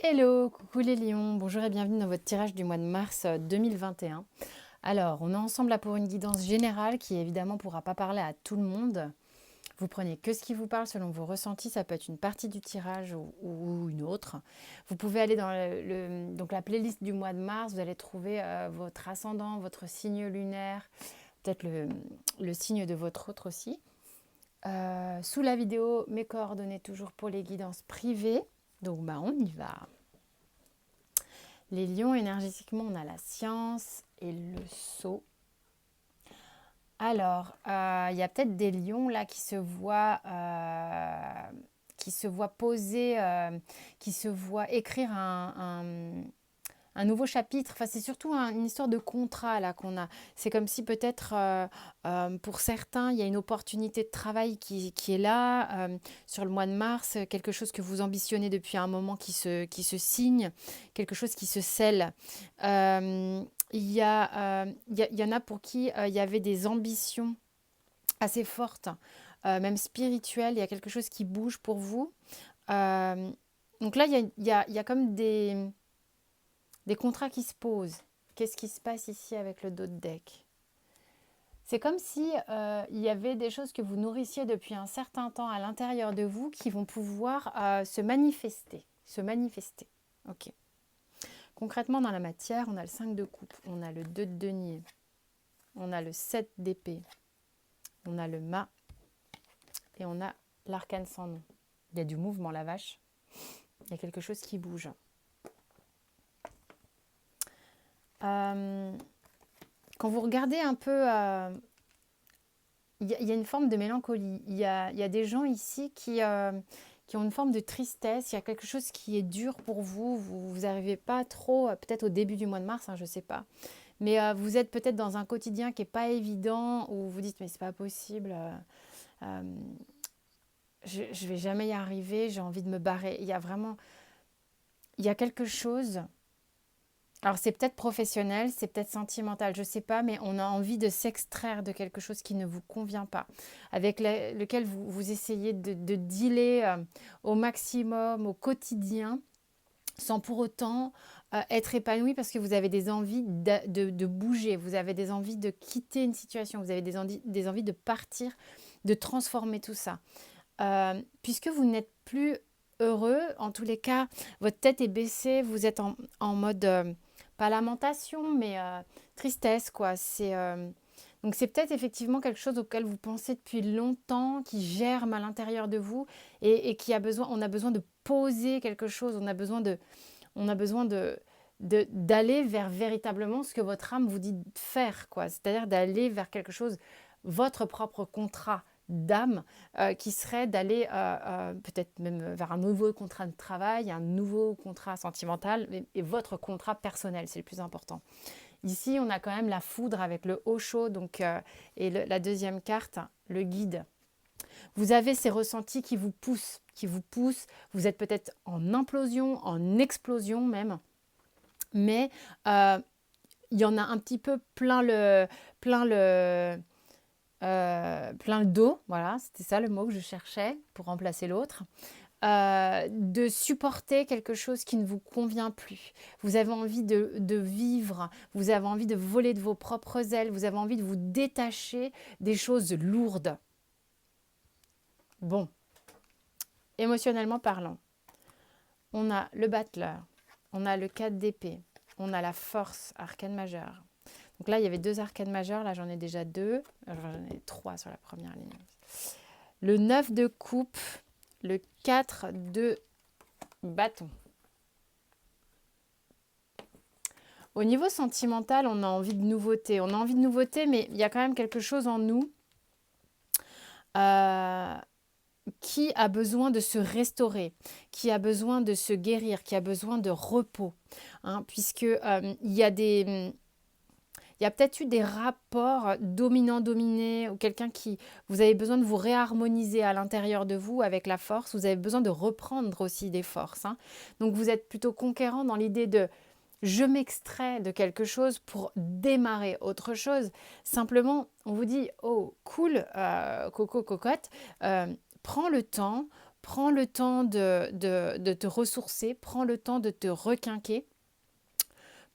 Hello, coucou les lions, bonjour et bienvenue dans votre tirage du mois de mars 2021. Alors, on est ensemble là pour une guidance générale qui évidemment ne pourra pas parler à tout le monde. Vous prenez que ce qui vous parle selon vos ressentis, ça peut être une partie du tirage ou une autre. Vous pouvez aller dans donc la playlist du mois de mars, vous allez trouver votre ascendant, votre signe lunaire, peut-être le signe de votre autre aussi. Sous la vidéo, mes coordonnées toujours pour les guidances privées. Donc on y va. Les lions, énergétiquement, on a la science et le sceau. Alors, il y a peut-être des lions là qui se voient poser, qui se voient écrire un nouveau chapitre. Enfin, c'est surtout une histoire de contrat là qu'on a. C'est comme si peut-être pour certains, il y a une opportunité de travail qui est là sur le mois de mars, quelque chose que vous ambitionnez depuis un moment qui se signe, quelque chose qui se scelle. Il y en a pour qui il y avait des ambitions assez fortes, même spirituelles. Il y a quelque chose qui bouge pour vous. Euh, donc là, il y a comme des contrats qui se posent. Qu'est-ce qui se passe ici avec le dos de deck? C'est comme si il y avait des choses que vous nourrissiez depuis un certain temps à l'intérieur de vous qui vont pouvoir se manifester. Se manifester. Ok. Concrètement, dans la matière, on a le 5 de coupe, on a le 2 de denier, on a le 7 d'épée, on a le mât et on a l'arcane sans nom. Il y a du mouvement, la vache. Il y a quelque chose qui bouge. Quand vous regardez un peu, il y a une forme de mélancolie. Il y a des gens ici qui ont une forme de tristesse. Il y a quelque chose qui est dur pour vous. Vous n'arrivez pas trop, peut-être au début du mois de mars, je ne sais pas. Mais vous êtes peut-être dans un quotidien qui n'est pas évident, où vous dites, mais c'est pas possible, je ne vais jamais y arriver, j'ai envie de me barrer. Il y a quelque chose. Alors c'est peut-être professionnel, c'est peut-être sentimental, je ne sais pas, mais on a envie de s'extraire de quelque chose qui ne vous convient pas, avec lequel vous essayez de dealer au maximum, au quotidien, sans pour autant être épanoui parce que vous avez des envies de bouger, vous avez des envies de quitter une situation, vous avez des envies de partir, de transformer tout ça. Puisque vous n'êtes plus heureux, en tous les cas, votre tête est baissée, vous êtes en mode, pas lamentation, mais tristesse, quoi. Donc c'est peut-être effectivement quelque chose auquel vous pensez depuis longtemps, qui germe à l'intérieur de vous et on a besoin de poser quelque chose, on a besoin d'aller vers véritablement ce que votre âme vous dit de faire, quoi. C'est-à-dire d'aller vers quelque chose, votre propre contrat d'âme, qui serait d'aller peut-être même vers un nouveau contrat de travail, un nouveau contrat sentimental, et votre contrat personnel, c'est le plus important. Ici, on a quand même la foudre avec le haut chaud, donc, et la deuxième carte, le guide. Vous avez ces ressentis qui vous poussent, vous êtes peut-être en implosion, en explosion même, mais il y en a un petit peu plein le dos, voilà, c'était ça le mot que je cherchais pour remplacer l'autre, de supporter quelque chose qui ne vous convient plus. Vous avez envie de vivre, vous avez envie de voler de vos propres ailes, vous avez envie de vous détacher des choses lourdes. Bon, émotionnellement parlant, on a le battleur, on a le 4 d'épée, on a la force, arcane majeure. Donc là, il y avait 2 arcanes majeures, là j'en ai déjà 2, j'en ai 3 sur la première ligne. Le 9 de coupe, le 4 de bâton. Au niveau sentimental, on a envie de nouveauté. Mais il y a quand même quelque chose en nous qui a besoin de se restaurer, qui a besoin de se guérir, qui a besoin de repos. Puisque il y a peut-être eu des rapports dominant-dominé ou vous avez besoin de vous réharmoniser à l'intérieur de vous avec la force. Vous avez besoin de reprendre aussi des forces. Donc vous êtes plutôt conquérant dans l'idée de je m'extrais de quelque chose pour démarrer autre chose. Simplement, on vous dit oh cool, coco, cocotte, prends le temps Prends le temps de te ressourcer, prends le temps de te requinquer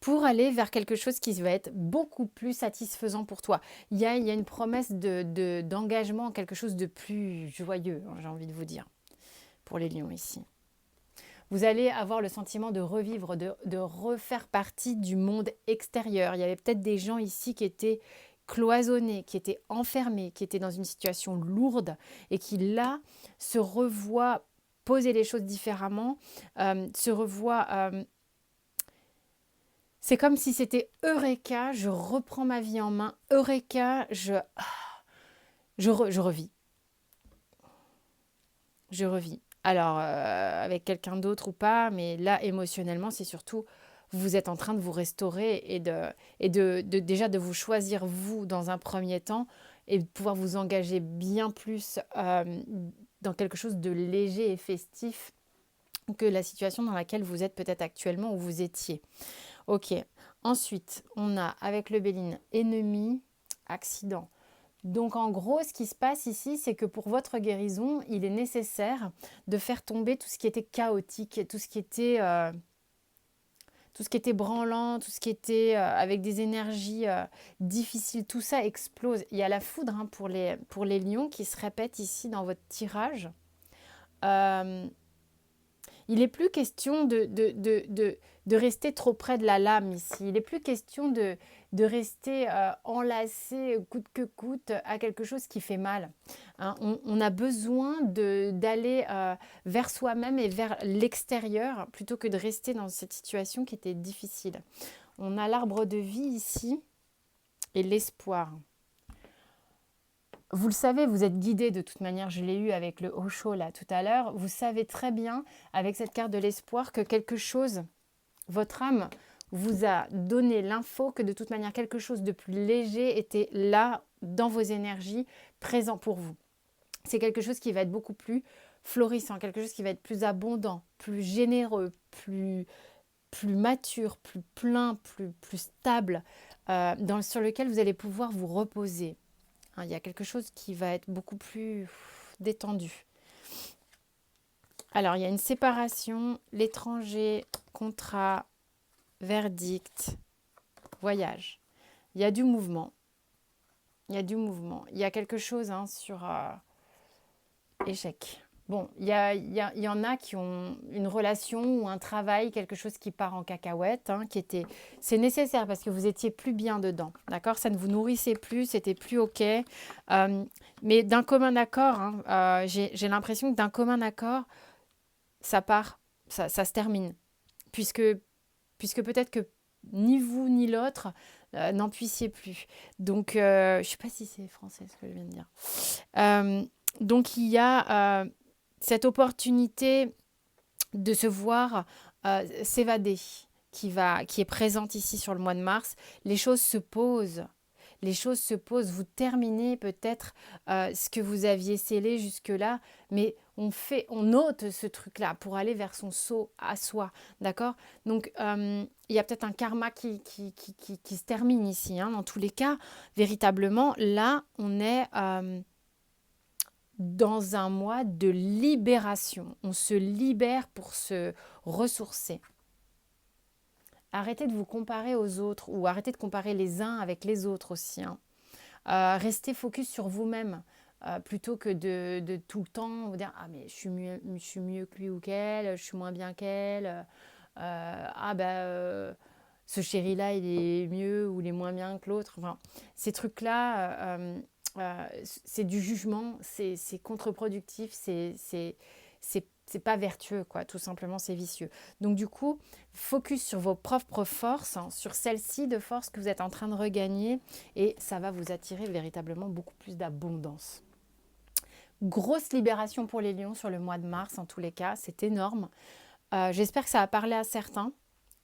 pour aller vers quelque chose qui va être beaucoup plus satisfaisant pour toi. Il y a une promesse d'engagement, quelque chose de plus joyeux, hein, j'ai envie de vous dire, pour les lions ici. Vous allez avoir le sentiment de revivre, de refaire partie du monde extérieur. Il y avait peut-être des gens ici qui étaient cloisonnés, qui étaient enfermés, qui étaient dans une situation lourde et qui là se revoient poser les choses différemment, se revoient... c'est comme si c'était Eureka, je reprends ma vie en main. Eureka, je revis. Je revis. Alors, avec quelqu'un d'autre ou pas, mais là, émotionnellement, c'est surtout, vous êtes en train de vous restaurer et déjà de vous choisir, vous, dans un premier temps, et de pouvoir vous engager bien plus dans quelque chose de léger et festif que la situation dans laquelle vous êtes peut-être actuellement ou vous étiez. Ok. Ensuite, on a, avec le Béline, ennemi, accident. Donc en gros, ce qui se passe ici, c'est que pour votre guérison, il est nécessaire de faire tomber tout ce qui était chaotique, tout ce qui était branlant, tout ce qui était avec des énergies difficiles. Tout ça explose. Il y a la foudre hein, pour les lions qui se répète ici dans votre tirage. Il n'est plus question de rester trop près de la lame ici. Il n'est plus question de rester enlacé coûte que coûte à quelque chose qui fait mal. Hein, on a besoin d'aller vers soi-même et vers l'extérieur plutôt que de rester dans cette situation qui était difficile. On a l'arbre de vie ici et l'espoir. Vous le savez, vous êtes guidé de toute manière, je l'ai eu avec le Osho là tout à l'heure, vous savez très bien avec cette carte de l'espoir que quelque chose, votre âme vous a donné l'info que de toute manière quelque chose de plus léger était là dans vos énergies, présent pour vous. C'est quelque chose qui va être beaucoup plus florissant, quelque chose qui va être plus abondant, plus généreux, plus mature, plus plein, plus stable, sur lequel vous allez pouvoir vous reposer. Il y a quelque chose qui va être beaucoup plus détendu. Alors, il y a une séparation, l'étranger, contrat, verdict, voyage. Il y a du mouvement. Il y a quelque chose sur échec. Bon, il y en a qui ont une relation ou un travail, quelque chose qui part en cacahuète, c'est nécessaire parce que vous étiez plus bien dedans, d'accord? Ça ne vous nourrissait plus, c'était plus OK. Mais d'un commun accord, j'ai l'impression que d'un commun accord, ça part, ça se termine. Puisque peut-être que ni vous ni l'autre n'en puissiez plus. Donc, je ne sais pas si c'est français ce que je viens de dire. Donc, il y a... cette opportunité de se voir s'évader qui est présente ici sur le mois de mars, les choses se posent. Vous terminez peut-être ce que vous aviez scellé jusque-là, mais on ôte ce truc-là pour aller vers son saut à soi, d'accord? Donc, il y a peut-être un karma qui se termine ici. Dans tous les cas, véritablement, là, on est... dans un mois de libération. On se libère pour se ressourcer. Arrêtez de vous comparer aux autres ou arrêtez de comparer les uns avec les autres aussi. Restez focus sur vous-même plutôt que de tout le temps vous dire « Ah mais je suis mieux que lui ou qu'elle, je suis moins bien qu'elle. Ce chéri-là il est mieux ou il est moins bien que l'autre. » Enfin, ces trucs-là... c'est du jugement, c'est contre-productif, c'est pas vertueux, quoi. Tout simplement, c'est vicieux. Donc du coup, focus sur vos propres forces, sur celles-ci de force que vous êtes en train de regagner et ça va vous attirer véritablement beaucoup plus d'abondance. Grosse libération pour les lions sur le mois de mars, en tous les cas, c'est énorme. J'espère que ça a parlé à certains.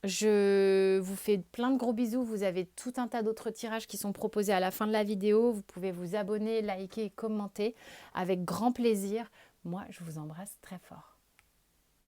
Je vous fais plein de gros bisous. Vous avez tout un tas d'autres tirages qui sont proposés à la fin de la vidéo. Vous pouvez vous abonner, liker et commenter avec grand plaisir. Moi, je vous embrasse très fort.